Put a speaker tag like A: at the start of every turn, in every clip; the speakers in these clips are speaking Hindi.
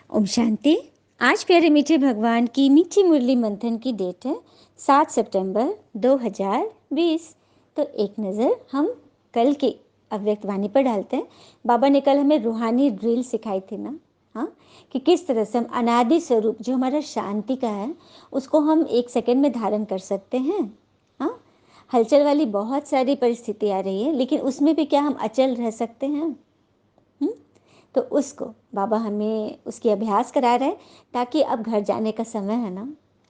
A: ओम शांति। आज प्यारे मीठे भगवान की मीठी मुरली मंथन की डेट है 7 सितंबर 2020। तो एक नज़र हम कल की अव्यक्त वाणी पर डालते हैं। बाबा ने कल हमें रूहानी ड्रिल सिखाई थी ना, हाँ, कि किस तरह से हम अनादि स्वरूप जो हमारा शांति का है उसको हम 1 सेकंड में धारण कर सकते हैं। हाँ, हलचल वाली बहुत सारी परिस्थिति आ रही है, लेकिन उसमें भी क्या हम अचल रह सकते हैं? तो उसको बाबा हमें उसकी अभ्यास करा रहे हैं, ताकि अब घर जाने का समय है ना,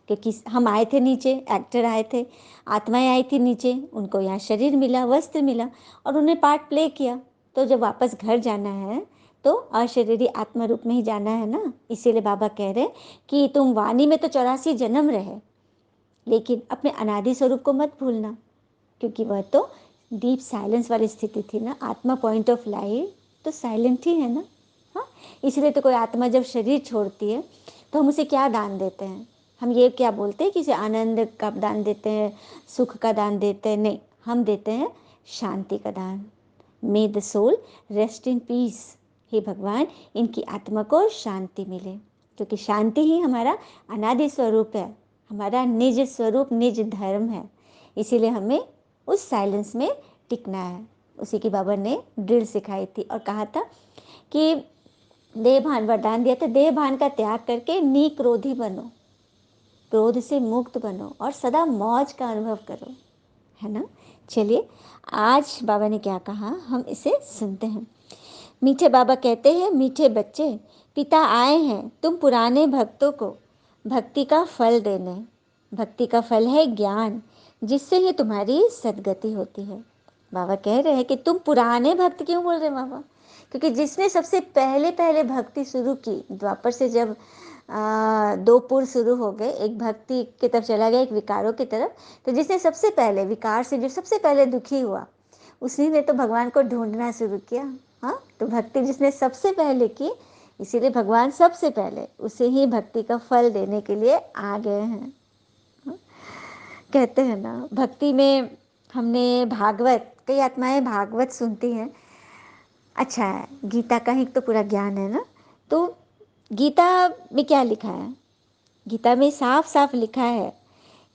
A: क्योंकि हम आए थे नीचे, एक्टर आए थे, आत्माएं आई थी नीचे, उनको यहाँ शरीर मिला, वस्त्र मिला और उन्हें पार्ट प्ले किया। तो जब वापस घर जाना है तो अशरीरी आत्मा रूप में ही जाना है ना। इसीलिए बाबा कह रहे कि तुम वाणी में तो 84 जन्म रहे, लेकिन अपने अनादि स्वरूप को मत भूलना, क्योंकि वह तो डीप साइलेंस वाली स्थिति थी ना। आत्मा पॉइंट ऑफ लाइट तो साइलेंट ही है ना। हाँ, इसलिए तो कोई आत्मा जब शरीर छोड़ती है तो हम उसे क्या दान देते हैं? हम ये क्या बोलते हैं कि इसे आनंद का दान देते हैं, सुख का दान देते हैं? नहीं, हम देते हैं शांति का दान। May the soul rest in peace. हे भगवान, इनकी आत्मा को शांति मिले, क्योंकि शांति ही हमारा अनादि स्वरूप है, हमारा निज स्वरूप, निज धर्म है। इसीलिए हमें उस साइलेंस में टिकना है। उसी की बाबा ने ड्रिल सिखाई थी और कहा था कि देह भान वरदान दिया था, देह भान का त्याग करके निक्रोधी बनो, क्रोध से मुक्त बनो और सदा मौज का अनुभव करो, है ना। चलिए, आज बाबा ने क्या कहा हम इसे सुनते हैं। मीठे बाबा कहते हैं, मीठे बच्चे, पिता आए हैं तुम पुराने भक्तों को भक्ति का फल देने। भक्ति का फल है ज्ञान, जिससे ही तुम्हारी सद्गति होती है। बाबा कह रहे हैं कि तुम पुराने भक्त क्यों बोल रहे हैं बाबा? क्योंकि जिसने सबसे पहले पहले भक्ति शुरू की, द्वापर से जब दो पुर शुरू हो गए, एक भक्ति की तरफ चला गया, एक विकारों की तरफ। तो जिसने सबसे पहले विकार से जो सबसे पहले दुखी हुआ, उसी ने तो भगवान को ढूंढना शुरू किया। हाँ, तो भक्ति जिसने सबसे पहले की, इसीलिए भगवान सबसे पहले उसे ही भक्ति का फल देने के लिए आ गए हैं। कहते हैं ना, भक्ति में हमने भागवत, कई आत्माएं भागवत सुनती हैं। अच्छा है, गीता का ही तो पूरा ज्ञान है ना। तो गीता में क्या लिखा है? गीता में साफ साफ लिखा है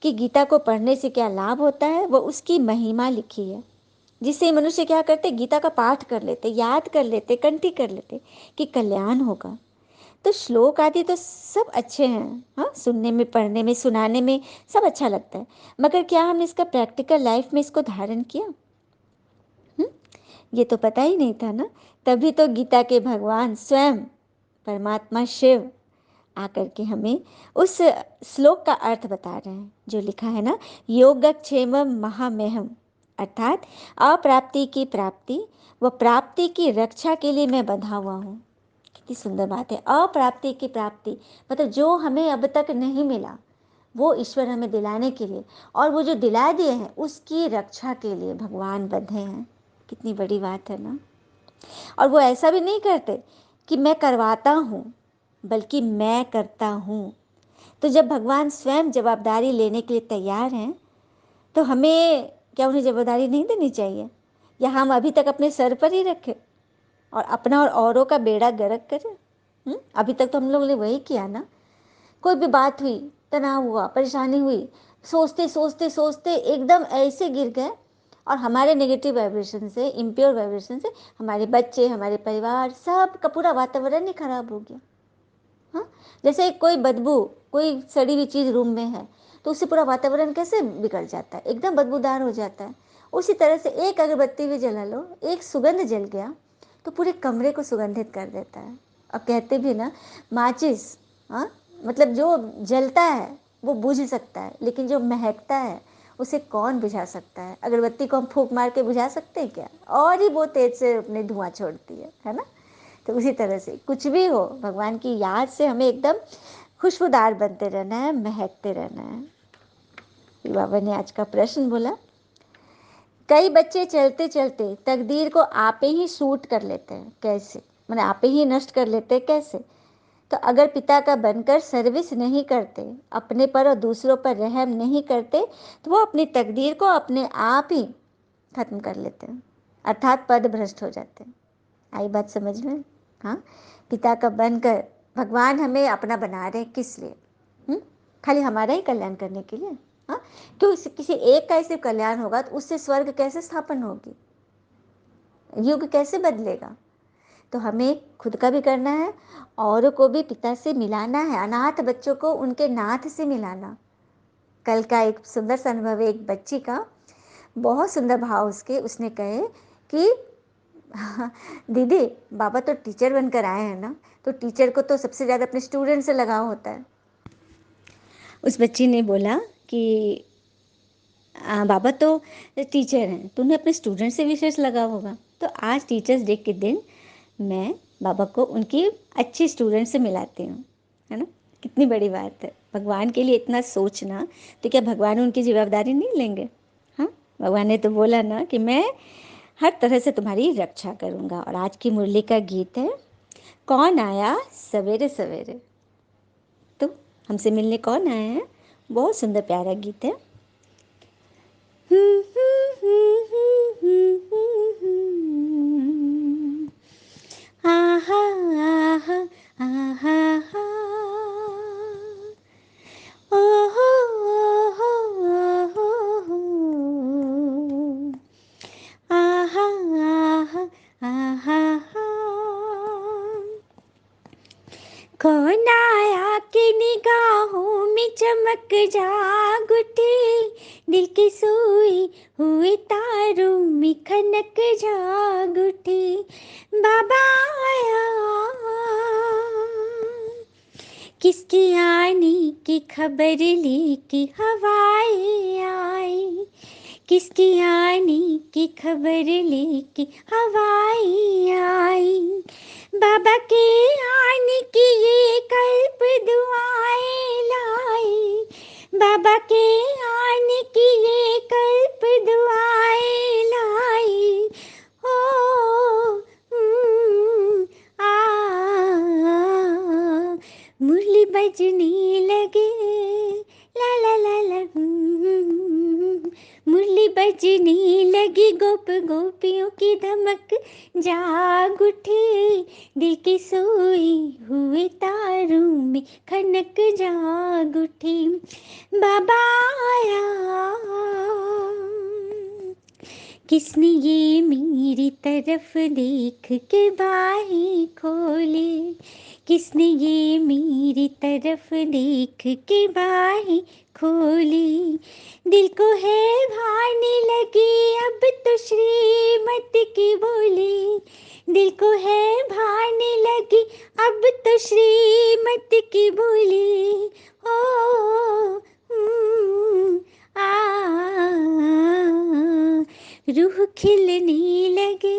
A: कि गीता को पढ़ने से क्या लाभ होता है, वो उसकी महिमा लिखी है, जिससे मनुष्य क्या करते, गीता का पाठ कर लेते, याद कर लेते, कंठी कर लेते कि कल्याण होगा। तो श्लोक आदि तो सब अच्छे हैं, हाँ, सुनने में, पढ़ने में, सुनाने में सब अच्छा लगता है, मगर क्या हमने इसका प्रैक्टिकल लाइफ में इसको धारण किया? ये तो पता ही नहीं था ना। तभी तो गीता के भगवान स्वयं परमात्मा शिव आकर के हमें उस श्लोक का अर्थ बता रहे हैं, जो लिखा है ना, योगक्षेमम महामेहम, अर्थात अप्राप्ति की प्राप्ति व प्राप्ति की रक्षा के लिए मैं बंधा हुआ हूँ। कितनी सुंदर बात है, अप्राप्ति की प्राप्ति मतलब जो हमें अब तक नहीं मिला वो ईश्वर हमें दिलाने के लिए, और वो जो दिला दिए हैं उसकी रक्षा के लिए भगवान बंधे हैं। कितनी बड़ी बात है ना। और वो ऐसा भी नहीं करते कि मैं करवाता हूँ, बल्कि मैं करता हूँ। तो जब भगवान स्वयं जवाबदारी लेने के लिए तैयार हैं, तो हमें क्या उन्हें जवाबदारी नहीं देनी चाहिए? या हम अभी तक अपने सर पर ही रखें और अपना और औरों का बेड़ा गर्क करें? अभी तक तो हम लोगों ने वही किया ना। कोई भी बात हुई, तनाव हुआ, परेशानी हुई, सोचते सोचते सोचते एकदम ऐसे गिर गए, और हमारे नेगेटिव वाइब्रेशन से, इम्प्योर वाइब्रेशन से हमारे बच्चे, हमारे परिवार, सब का पूरा वातावरण ही खराब हो गया। हाँ, जैसे कोई बदबू, कोई सड़ी हुई चीज़ रूम में है तो उससे पूरा वातावरण कैसे बिगड़ जाता है, एकदम बदबूदार हो जाता है। उसी तरह से एक अगरबत्ती भी जला लो, एक सुगंध जल गया तो पूरे कमरे को सुगंधित कर देता है। अब कहते भी ना, माचिस, हाँ, मतलब जो जलता है वो बुझ सकता है, लेकिन जो महकता है उसे कौन बुझा सकता है? अगरबत्ती को हम फूंक मार के बुझा सकते हैं क्या? और ही बहुत तेज से अपने धुआं छोड़ती है ना। तो उसी तरह से कुछ भी हो, भगवान की याद से हमें एकदम खुशबूदार बनते रहना है, महकते रहना है। बाबा ने आज का प्रश्न बोला, कई बच्चे चलते चलते तकदीर को आपे ही शूट कर लेते हैं। कैसे? मैंने आपे ही नष्ट कर लेते हैं, कैसे? तो अगर पिता का बनकर सर्विस नहीं करते, अपने पर और दूसरों पर रहम नहीं करते, तो वो अपनी तकदीर को अपने आप ही खत्म कर लेते हैं, अर्थात पद भ्रष्ट हो जाते हैं। आई बात समझ में? हाँ, पिता का बनकर भगवान हमें अपना बना रहे हैं किस लिए? खाली हमारा ही कल्याण करने के लिए? हाँ, क्यों किसी एक का ही सिर्फ कल्याण होगा तो उससे स्वर्ग कैसे स्थापन होगी, युग कैसे बदलेगा? तो हमें खुद का भी करना है, औरों को भी पिता से मिलाना है, अनाथ बच्चों को उनके नाथ से मिलाना। कल का एक सुंदर सा अनुभव है एक बच्ची का, बहुत सुंदर भाव उसके, उसने कहे कि दीदी बाबा तो टीचर बनकर आए हैं ना, तो टीचर को तो सबसे ज़्यादा अपने स्टूडेंट से लगाव होता है। उस बच्ची ने बोला कि बाबा तो टीचर हैं, तो उन्हें अपने स्टूडेंट से विशेष लगाव होगा। तो आज टीचर्स डे के दिन मैं बाबा को उनकी अच्छी स्टूडेंट से मिलाती हूँ, है ना। कितनी बड़ी बात है, भगवान के लिए इतना सोचना, तो क्या भगवान उनकी जवाबदारी नहीं लेंगे? हाँ, भगवान ने तो बोला ना कि मैं हर तरह से तुम्हारी रक्षा करूँगा। और आज की मुरली का गीत है, कौन आया सवेरे सवेरे। तो हमसे मिलने कौन आया है? बहुत सुंदर प्यारा गीत है। आहा आहा आहा आहा, ओहो ओहो ओहो, आहा आहा आहा आहा। कौन आया कि निगाहों में चमक जाग उठी, दिल की सोई हुई तारों में खनक जाग उठी, बाबा आया। किसकी आने की खबर लेके हवाएं आई, किसकी आने की खबर लेके हवाएं आई, बाबा के आने की ये कल्प दुआएं लाई, बाबा के आने की ये कल्प दुआएं लाई। ओ आ मुरली बजने लगे, ला ला ला ला, मुरली बजने लगी, गोप गोपियों की धमक जाग उठी, दिल की सोई हुए तारों में खनक जाग उठी, बाबा आया। किसने ये मेरी तरफ देख के बाहें खोली, किसने ये मेरी तरफ देख के बाहें खोली, दिल को है भाने लगी अब तो श्रीमती की बोली, दिल को है भाने लगी अब तो श्रीमती की बोली। ओ रूह खिलने लगे,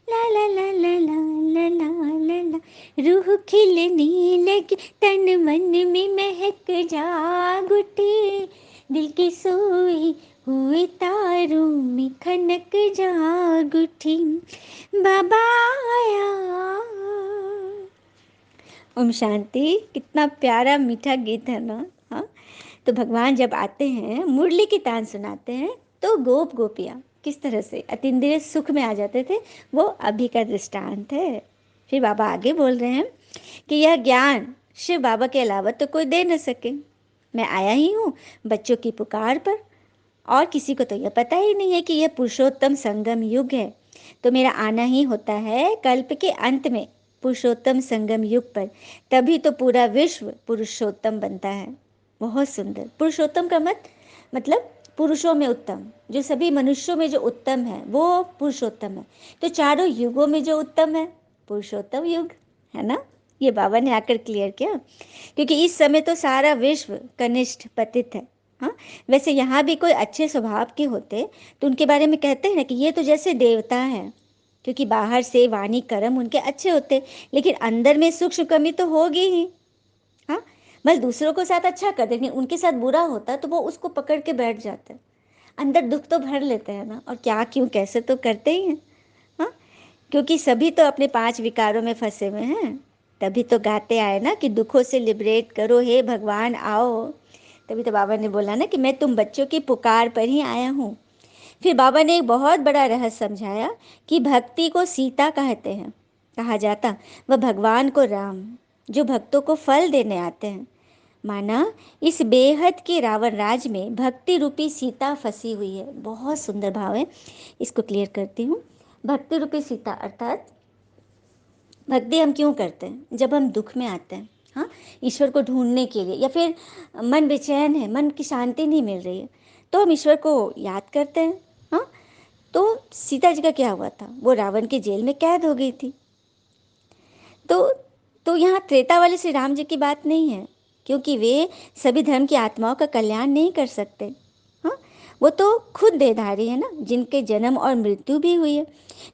A: ला ला ला ला ला ला ला ला ला, रूह खिलने लगी, तन मन में महक जाग उठी, दिल की सोई हुए तारों में खनक जाग उठी, बाबा आया। ओम शांति। कितना प्यारा मीठा गीत है ना। हाँ, तो भगवान जब आते हैं, मुरली की तान सुनाते हैं, तो गोप गोपियाँ किस तरह से अतीन्द्रिय सुख में आ जाते थे, वो अभी का दृष्टांत है। फिर बाबा आगे बोल रहे हैं कि यह ज्ञान शिव बाबा के अलावा तो कोई दे न सके, मैं आया ही हूँ बच्चों की पुकार पर, और किसी को तो यह पता ही नहीं है कि यह पुरुषोत्तम संगम युग है। तो मेरा आना ही होता है कल्प के अंत में, पुरुषोत्तम संगम युग पर, तभी तो पूरा विश्व पुरुषोत्तम बनता है। बहुत सुंदर। पुरुषोत्तम का मतलब पुरुषों में उत्तम, जो सभी मनुष्यों में जो उत्तम है वो पुरुषोत्तम है। तो चारों युगों में जो उत्तम है पुरुषोत्तम युग है ना। ये बाबा ने आकर क्लियर किया, क्योंकि इस समय तो सारा विश्व कनिष्ठ पतित है। हाँ, वैसे यहाँ भी कोई अच्छे स्वभाव के होते तो उनके बारे में कहते हैं ना कि ये तो जैसे देवता है, क्योंकि बाहर से वाणी कर्म उनके अच्छे होते, लेकिन अंदर में सूक्ष्म कमी तो होगी ही। हाँ, बस दूसरों को साथ अच्छा कर देंगे, उनके साथ बुरा होता तो वो उसको पकड़ के बैठ जाते, अंदर दुख तो भर लेते हैं ना, और क्या क्यों कैसे तो करते ही हैं। हाँ, क्योंकि सभी तो अपने 5 विकारों में फंसे हुए हैं, तभी तो गाते आए ना कि दुखों से लिबरेट करो हे भगवान आओ। तभी तो बाबा ने बोला ना कि मैं तुम बच्चों की पुकार पर ही आया हूँ। फिर बाबा ने एक बहुत बड़ा रहस्य समझाया कि भक्ति को सीता कहते हैं, कहा जाता, वह भगवान को राम, जो भक्तों को फल देने आते हैं। माना इस बेहद के रावण राज में भक्ति रूपी सीता फंसी हुई है। बहुत सुंदर भाव है, इसको क्लियर करती हूँ। भक्ति रूपी सीता अर्थात भक्ति हम क्यों करते हैं? जब हम दुख में आते हैं, हाँ, ईश्वर को ढूंढने के लिए, या फिर मन बेचैन है, मन की शांति नहीं मिल रही है, तो हम ईश्वर को याद करते हैं। हाँ, तो सीता जी का क्या हुआ था? वो रावण के जेल में कैद हो गई थी। तो यहाँ त्रेता वाले श्री राम जी की बात नहीं है, क्योंकि वे सभी धर्म की आत्माओं का कल्याण नहीं कर सकते। हाँ, वो तो खुद देहधारी है ना, जिनके जन्म और मृत्यु भी हुई है,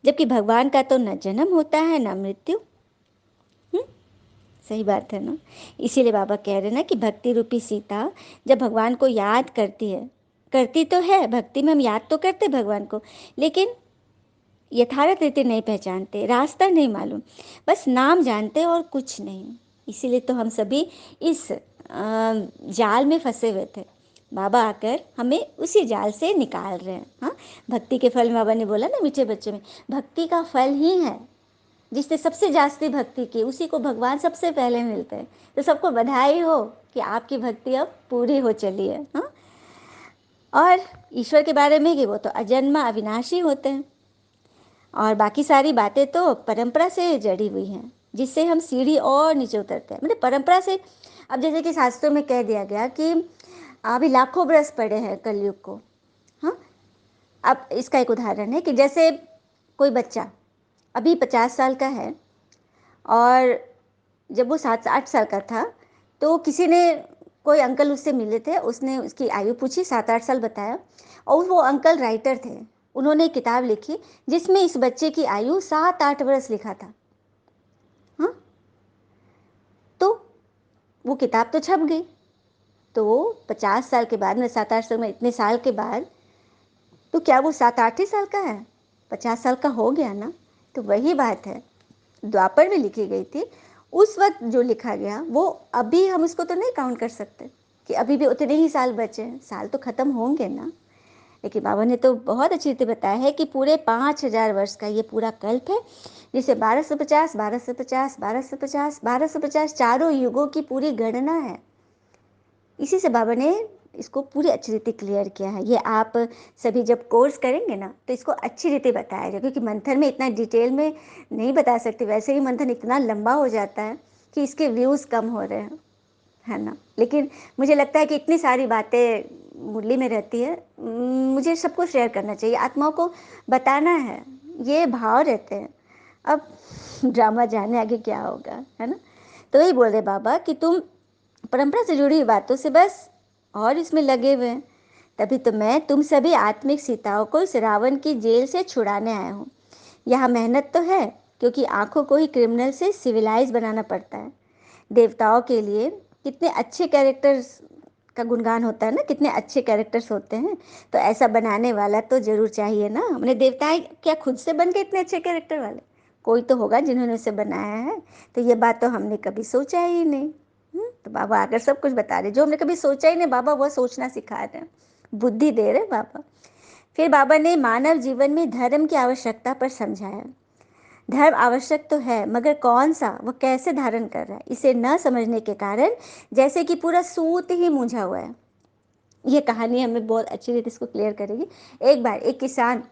A: जबकि भगवान का तो न जन्म होता है न मृत्यु। सही बात है ना। इसीलिए बाबा कह रहे हैं ना कि भक्ति रूपी सीता जब भगवान को याद करती है, करती तो है, भक्ति में हम याद तो करते भगवान को, लेकिन यथार्थ रीति नहीं पहचानते, रास्ता नहीं मालूम, बस नाम जानते और कुछ नहीं। इसीलिए तो हम सभी इस जाल में फंसे हुए थे। बाबा आकर हमें उसी जाल से निकाल रहे हैं। हाँ, भक्ति के फल, बाबा ने बोला ना मीठे बच्चों में, भक्ति का फल ही है। जिसने सबसे जास्ती भक्ति की उसी को भगवान सबसे पहले मिलते हैं। तो सबको बधाई हो कि आपकी भक्ति अब पूरी हो चली है। हाँ, और ईश्वर के बारे में कि वो तो अजन्मा अविनाशी होते हैं, और बाकी सारी बातें तो परंपरा से जड़ी हुई हैं, जिससे हम सीढ़ी और नीचे उतरते हैं, मतलब परंपरा से। अब जैसे कि शास्त्रों में कह दिया गया कि अभी लाखों बरस पड़े हैं कलयुग को। हाँ, अब इसका एक उदाहरण है कि जैसे कोई बच्चा अभी 50 साल का है, और जब वो 7-8 साल का था, तो किसी ने, कोई अंकल उससे मिले थे, उसने उसकी आयु पूछी, 7-8 साल बताया, और वो अंकल राइटर थे। उन्होंने एक किताब लिखी जिसमें इस बच्चे की आयु 7-8 वर्ष लिखा था। हाँ, तो वो किताब तो छप गई। तो 50 साल के बाद में, 7-8 साल में, इतने साल के बाद, तो क्या वो 7-8 ही साल का है? 50 साल का हो गया ना। तो वही बात है, द्वापर में लिखी गई थी, उस वक्त जो लिखा गया वो अभी हम उसको तो नहीं काउंट कर सकते कि अभी भी उतने ही साल बचे हैं। साल तो खत्म होंगे ना। लेकिन बाबा ने तो बहुत अच्छी रीति बताया है कि पूरे 5,000 वर्ष का ये पूरा कल्प है, जिसे 1250, 1250, 1250, 1250 चारों युगों की पूरी गणना है। इसी से बाबा ने इसको पूरी अच्छी रीति क्लियर किया है। ये आप सभी जब कोर्स करेंगे ना, तो इसको अच्छी रीति बताया जाए, क्योंकि मंथन में इतना डिटेल में नहीं बता सकते। वैसे ही मंथन इतना लंबा हो जाता है कि इसके व्यूज़ कम हो रहे हैं, है ना। लेकिन मुझे लगता है कि इतनी सारी बातें मुरली में रहती है, मुझे सबको शेयर करना चाहिए, आत्माओं को बताना है, ये भाव रहते हैं। अब ड्रामा जाने आगे क्या होगा, है ना। तो वही बोल रहे बाबा कि तुम परंपरा से जुड़ी हुई बातों से बस और इसमें लगे हुए हैं। तभी तो मैं तुम सभी आत्मिक सीताओं को इस रावण की जेल से छुड़ाने आया हूँ। यहाँ मेहनत तो है, क्योंकि आंखों को ही क्रिमिनल से सिविलाइज बनाना पड़ता है। देवताओं के लिए कितने अच्छे कैरेक्टर्स का गुणगान होता है ना, कितने अच्छे कैरेक्टर्स होते हैं। तो ऐसा बनाने वाला तो जरूर चाहिए ना। हमने देवता क्या खुद से बन के इतने अच्छे कैरेक्टर वाले? कोई तो होगा जिन्होंने उसे बनाया है। तो ये बात तो हमने कभी सोचा ही नहीं। तो बाबा आकर सब कुछ बता रहे, जो हमने कभी सोचा ही नहीं, बाबा वो सोचना सिखा रहे हैं, बुद्धि दे रहे बाबा। फिर बाबा ने मानव जीवन में धर्म की आवश्यकता पर समझाया। धर्म आवश्यक तो है, मगर कौन सा, वो कैसे धारण कर रहा है, इसे न समझने के कारण जैसे कि पूरा सूत ही मूंझा हुआ है। ये कहानी हमें बहुत अच्छी रीति इसको क्लियर करेगी। एक बार एक किसान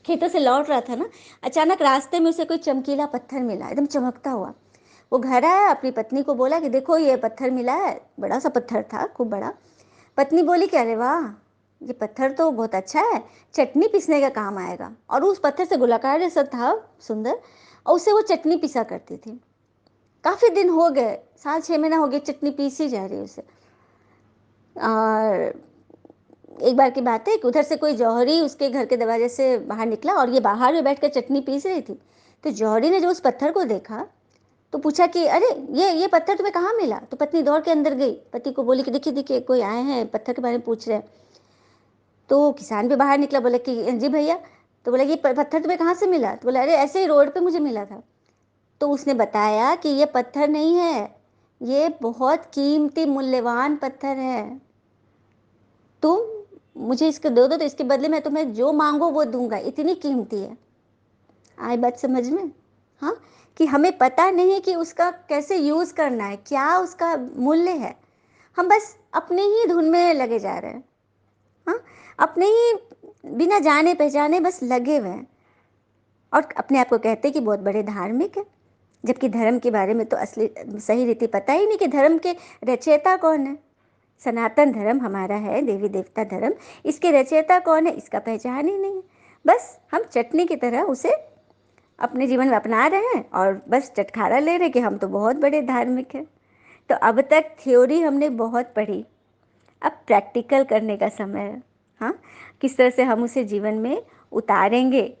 A: खेतों से लौट रहा था ना, अचानक रास्ते में उसे कोई चमकीला पत्थर मिला, एकदम चमकता हुआ। वो घर आया, अपनी पत्नी को बोला कि देखो ये पत्थर मिला है। बड़ा सा पत्थर था, खूब बड़ा। पत्नी बोली कि अरे वाह, ये पत्थर तो बहुत अच्छा है, चटनी पीसने का काम आएगा। और उस पत्थर से गोलाकार जैसा था, सुंदर, और उससे वो चटनी पीसा करती थी। काफ़ी दिन हो गए, 7-6 महीना हो गए, चटनी पीसी जा रही है उसे। और एक बार की बात है कि उधर से कोई जौहरी उसके घर के दरवाजे से बाहर निकला, और ये बाहर में बैठ कर चटनी पीस रही थी। तो जौहरी ने जो उस पत्थर को देखा, तो पूछा कि अरे ये पत्थर तुम्हें कहाँ मिला? तो पत्नी दौड़ के अंदर गई, पति को बोली कि देखिए देखिए कोई आए हैं, पत्थर के बारे में पूछ रहे हैं। तो किसान भी बाहर निकला, बोला कि जी भैया। तो बोला ये पत्थर तुम्हें कहाँ से मिला? तो बोला अरे ऐसे ही रोड पे मुझे मिला था। तो उसने बताया कि ये पत्थर नहीं है, ये बहुत कीमती मूल्यवान पत्थर है। तुम मुझे इसको दो दो, तो इसके बदले मैं तुम्हें जो मांगो वो दूंगा, इतनी कीमती है। आए बात समझ में? हाँ, कि हमें पता नहीं है कि उसका कैसे यूज़ करना है, क्या उसका मूल्य है। हम बस अपने ही धुन में लगे जा रहे हैं। हाँ, अपने ही बिना जाने पहचाने बस लगे हुए हैं और अपने आप को कहते हैं कि बहुत बड़े धार्मिक हैं, जबकि धर्म के बारे में तो असली सही रीति पता ही नहीं कि धर्म के रचयिता कौन है। सनातन धर्म हमारा है, देवी देवता धर्म, इसके रचयिता कौन है इसका पहचान ही नहीं है। बस हम चटनी की तरह उसे अपने जीवन में अपना रहे हैं और बस चटखारा ले रहे हैं कि हम तो बहुत बड़े धार्मिक हैं। तो अब तक थ्योरी हमने बहुत पढ़ी, अब प्रैक्टिकल करने का समय है। हाँ, किस तरह से हम उसे जीवन में उतारेंगे,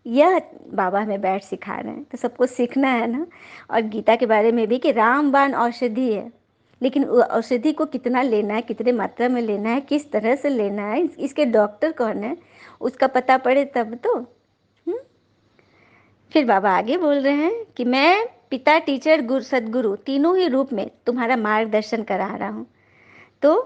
A: यह बाबा हमें बैठ सिखा रहे हैं। तो सबको सीखना है ना। और गीता के बारे में भी कि रामबाण औषधि है, लेकिन औषधि को कितना लेना है, कितने मात्रा में लेना है, किस तरह से लेना है, इसके डॉक्टर कौन है, उसका पता पड़े तब तो। फिर बाबा आगे बोल रहे हैं कि मैं पिता, टीचर, गुरु, सदगुरु तीनों ही रूप में तुम्हारा मार्गदर्शन करा रहा हूँ। तो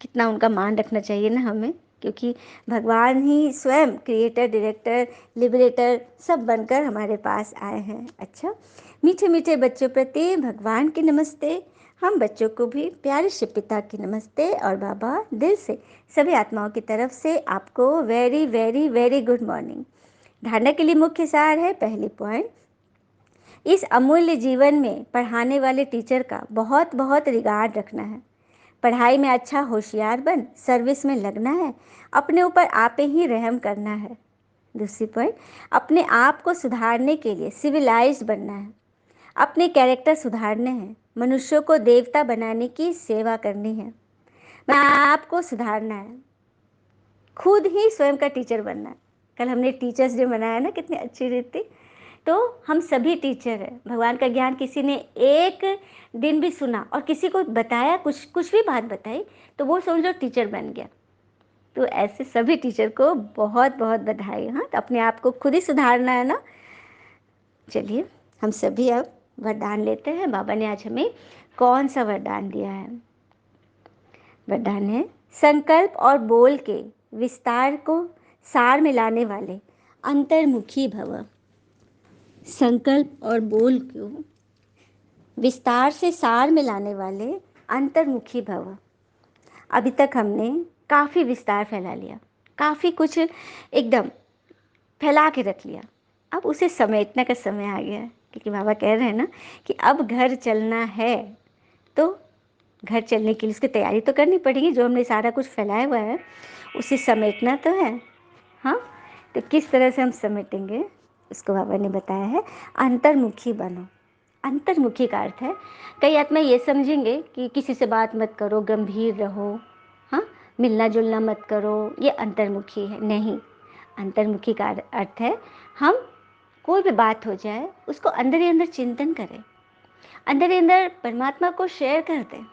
A: कितना उनका मान रखना चाहिए ना हमें, क्योंकि भगवान ही स्वयं क्रिएटर, डायरेक्टर, लिबरेटर सब बनकर हमारे पास आए हैं। अच्छा, मीठे मीठे बच्चों प्रति भगवान की नमस्ते। हम बच्चों को भी प्यारे से पिता की नमस्ते। और बाबा दिल से सभी आत्माओं की तरफ से आपको very very very good morning. धारणा के लिए मुख्य सार है, पहली पॉइंट, इस अमूल्य जीवन में पढ़ाने वाले टीचर का बहुत बहुत रिगार्ड रखना है। पढ़ाई में अच्छा होशियार बन सर्विस में लगना है, अपने ऊपर आप ही रहम करना है। दूसरी पॉइंट, अपने आप को सुधारने के लिए सिविलाइज्ड बनना है, अपने कैरेक्टर सुधारने हैं, मनुष्यों को देवता बनाने की सेवा करनी है। मैं आपको सुधारना है, खुद ही स्वयं का टीचर बनना है। कल हमने टीचर्स डे मनाया ना, कितनी अच्छी रीति। तो हम सभी टीचर हैं। भगवान का ज्ञान किसी ने एक दिन भी सुना और किसी को बताया, कुछ भी बात बताई, तो वो समझ लो टीचर बन गया। तो ऐसे सभी टीचर को बहुत बहुत बधाई। हाँ, तो अपने आप को खुद ही सुधारना है ना। चलिए हम सभी अब वरदान लेते हैं। बाबा ने आज हमें कौन सा वरदान दिया है? वरदान है, संकल्प और बोल के विस्तार को सार में लाने वाले अंतर्मुखी भव। संकल्प और बोल को विस्तार से सार में लाने वाले अंतर्मुखी भव। अभी तक हमने काफ़ी विस्तार फैला लिया, काफ़ी कुछ एकदम फैला के रख लिया। अब उसे समेटने का समय आ गया है, क्योंकि बाबा कह रहे हैं ना कि अब घर चलना है। तो घर चलने के लिए उसकी तैयारी तो करनी पड़ेगी। जो हमने सारा कुछ फैलाया हुआ है उसे समेटना तो है। हाँ, तो किस तरह से हम समेटेंगे उसको बाबा ने बताया है, अंतर्मुखी बनो। अंतर्मुखी का अर्थ है, कई आत्मा ये समझेंगे कि किसी से बात मत करो, गंभीर रहो, हाँ, मिलना जुलना मत करो, ये अंतर्मुखी है। नहीं, अंतर्मुखी का अर्थ है हम कोई भी बात हो जाए उसको अंदर ही अंदर चिंतन करें, अंदर ही अंदर परमात्मा को शेयर कर दें।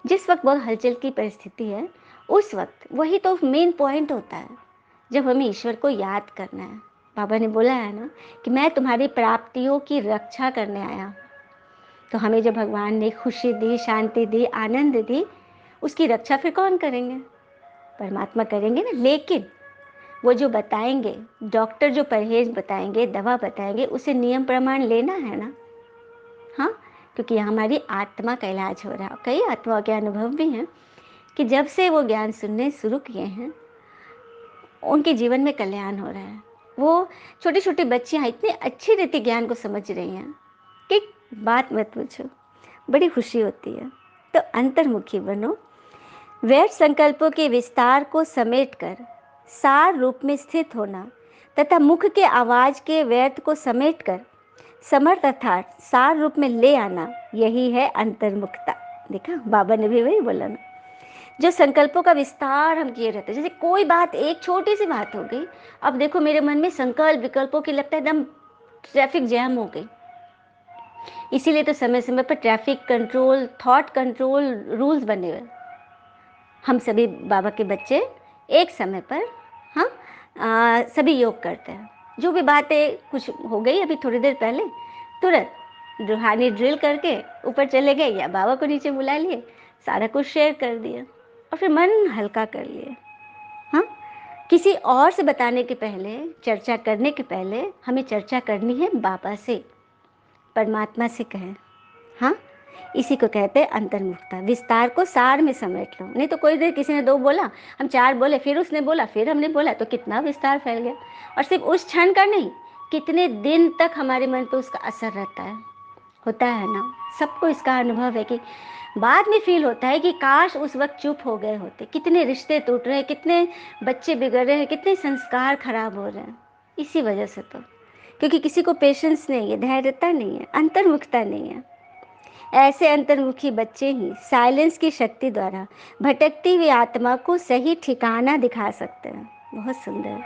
A: जिस वक्त बहुत हलचल की परिस्थिति है उस वक्त वही तो मेन पॉइंट होता है, जब हमें ईश्वर को याद करना है। बाबा ने बोला है ना कि मैं तुम्हारी प्राप्तियों की रक्षा करने आया। तो हमें जब भगवान ने खुशी दी, शांति दी, आनंद दी, उसकी रक्षा फिर कौन करेंगे? परमात्मा करेंगे ना। लेकिन वो जो बताएंगे, डॉक्टर जो परहेज बताएंगे, दवा बताएंगे, उसे नियम प्रमाण लेना है ना। हाँ, क्योंकि हमारी आत्मा का इलाज हो रहा है। कई आत्माओं के अनुभव भी हैं कि जब से वो ज्ञान सुनने शुरू किए हैं उनके जीवन में कल्याण हो रहा है। वो छोटी छोटी बच्चियाँ इतनी अच्छी रीति ज्ञान को समझ रही हैं कि बात मत पूछो, बड़ी खुशी होती है। तो अंतर्मुखी बनो, व्यर्थ संकल्पों के विस्तार को समेटकर सार रूप में स्थित होना तथा मुख के आवाज के व्यर्थ को समेटकर समर्थ अर्थात सार रूप में ले आना, यही है अंतर्मुखता। देखा, बाबा ने भी वही बोला ना। जो संकल्पों का विस्तार हम किए रहते, जैसे कोई बात, एक छोटी सी बात हो गई, अब देखो मेरे मन में संकल्प विकल्पों की लगता है एकदम ट्रैफिक जैम हो गई। इसीलिए तो समय समय पर traffic control, thought control rules बने हुए। हम सभी बाबा के बच्चे एक समय पर, हाँ, सभी योग करते हैं। जो भी बातें कुछ हो गई अभी थोड़ी देर पहले, तुरंत रूहानी ड्रिल करके ऊपर चले गए या बाबा को नीचे बुला लिए, सारा कुछ शेयर कर दिया और फिर मन हल्का कर लिए। हाँ, किसी और से बताने के पहले, चर्चा करने के पहले हमें चर्चा करनी है बाबा से, परमात्मा से कहें। हाँ, इसी को कहते हैं अंतर्मुखता। विस्तार को सार में समेट लो। नहीं तो कोई देर किसी ने 2 बोला, हम 4 बोले, फिर उसने बोला, फिर हमने बोला, तो कितना विस्तार फैल गया। और सिर्फ उस क्षण का नहीं, कितने दिन तक हमारे मन पर उसका असर रहता है, होता है ना। सबको इसका अनुभव है कि बाद में फील होता है कि काश उस वक्त चुप हो गए होते। कितने रिश्ते टूट रहे हैं, कितने बच्चे बिगड़ रहे हैं, कितने संस्कार खराब हो रहे हैं, इसी वजह से। तो क्योंकि किसी को पेशेंस नहीं है, धैर्यता नहीं है, अंतर्मुखता नहीं है। ऐसे अंतर्मुखी बच्चे ही साइलेंस की शक्ति द्वारा भटकती हुई आत्मा को सही ठिकाना दिखा सकते हैं। बहुत सुंदर।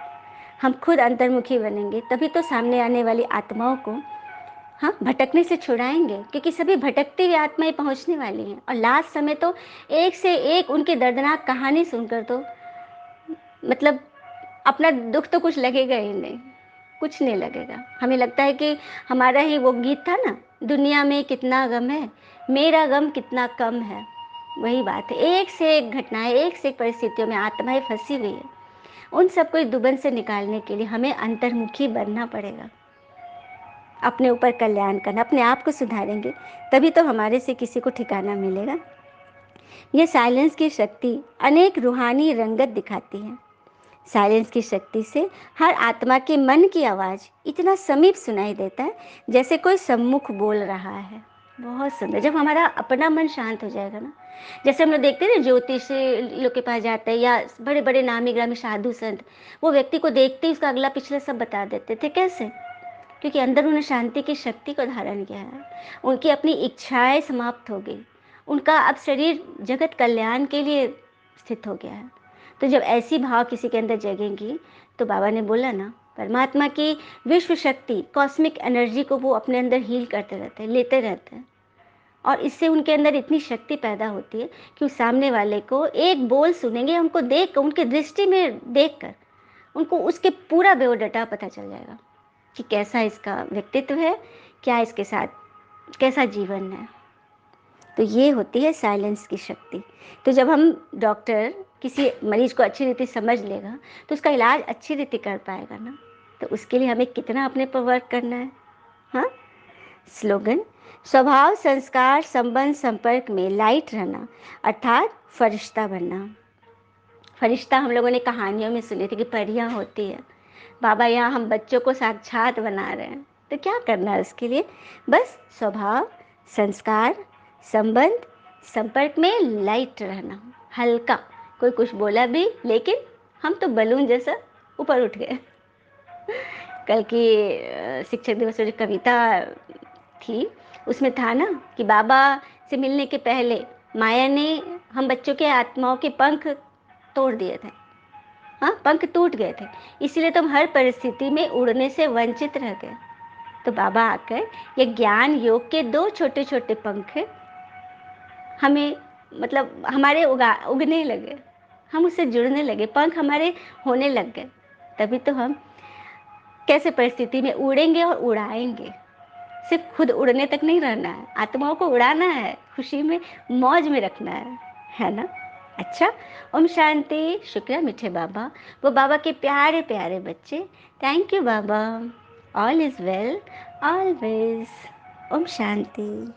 A: हम खुद अंतर्मुखी बनेंगे तभी तो सामने आने वाली आत्माओं को, हाँ, भटकने से छुड़ाएंगे। क्योंकि सभी भटकती हुई आत्माएं पहुंचने वाली हैं, और लास्ट समय तो एक से एक उनकी दर्दनाक कहानी सुनकर तो मतलब अपना दुख तो कुछ लगेगा ही नहीं, कुछ नहीं लगेगा। हमें लगता है कि हमारा ही वो गीत था ना, दुनिया में कितना गम है, मेरा गम कितना कम है। वही बात है। एक से एक घटनाएं, एक से एक परिस्थितियों में आत्माएं फंसी हुई है। उन सबको दुबन से निकालने के लिए हमें अंतर्मुखी बनना पड़ेगा। अपने ऊपर कल्याण करना, अपने आप को सुधारेंगे तभी तो हमारे से किसी को ठिकाना मिलेगा। ये साइलेंस की शक्ति अनेक रूहानी रंगत दिखाती है। साइलेंस की शक्ति से हर आत्मा के मन की आवाज़ इतना समीप सुनाई देता है जैसे कोई सम्मुख बोल रहा है। बहुत सुंदर। जब हमारा अपना मन शांत हो जाएगा ना, जैसे हम लोग देखते हैं ना, ज्योतिष लोग के पास जाते हैं या बड़े बड़े नामी ग्रामी साधु संत, वो व्यक्ति को देखते ही उसका अगला पिछला सब बता देते थे। कैसे? क्योंकि अंदर उन्होंने शांति की शक्ति को धारण किया है। उनकी अपनी इच्छाएं समाप्त हो गई। उनका अब शरीर जगत कल्याण के लिए स्थित हो गया है। तो जब ऐसी भाव किसी के अंदर जगेंगी तो बाबा ने बोला ना, परमात्मा की विश्व शक्ति, कॉस्मिक एनर्जी को वो अपने अंदर हील करते रहते हैं, लेते रहते हैं। और इससे उनके अंदर इतनी शक्ति पैदा होती है कि उस सामने वाले को एक बोल सुनेंगे, उनको देख कर, उनकी दृष्टि में देख कर उनको उसके पूरा बायोडाटा पता चल जाएगा कि कैसा इसका व्यक्तित्व है, क्या इसके साथ कैसा जीवन है। तो ये होती है साइलेंस की शक्ति। तो जब हम डॉक्टर किसी मरीज को अच्छी रीति समझ लेगा तो उसका इलाज अच्छी रीति कर पाएगा ना। तो उसके लिए हमें कितना अपने पर वर्क करना है। हाँ, स्लोगन, स्वभाव संस्कार संबंध संपर्क में लाइट रहना, अर्थात फरिश्ता बनना। फरिश्ता हम लोगों ने कहानियों में सुनी थी कि परियां होती है। बाबा यहाँ हम बच्चों को साक्षात बना रहे हैं। तो क्या करना है उसके लिए? बस स्वभाव संस्कार संबंध संपर्क में लाइट रहना, हल्का। कोई कुछ बोला भी, लेकिन हम तो बलून जैसा ऊपर उठ गए। कल की शिक्षक दिवस में जो कविता थी उसमें था ना कि बाबा से मिलने के पहले माया ने हम बच्चों के आत्माओं के पंख तोड़ दिए थे। हाँ, पंख टूट गए थे, इसीलिए तुम हर परिस्थिति में उड़ने से वंचित रह गए। तो बाबा आकर ये ज्ञान योग के 2 छोटे छोटे पंख हमें मतलब हमारे उगने लगे, हम उससे जुड़ने लगे, पंख हमारे होने लग गए। तभी तो हम कैसे परिस्थिति में उड़ेंगे और उड़ाएंगे। सिर्फ खुद उड़ने तक नहीं रहना है, आत्माओं को उड़ाना है, खुशी में मौज में रखना है ना। अच्छा, ओम शांति। शुक्रिया मीठे बाबा, वो बाबा के प्यारे प्यारे बच्चे। थैंक यू बाबा। All is well always. ओम शांति।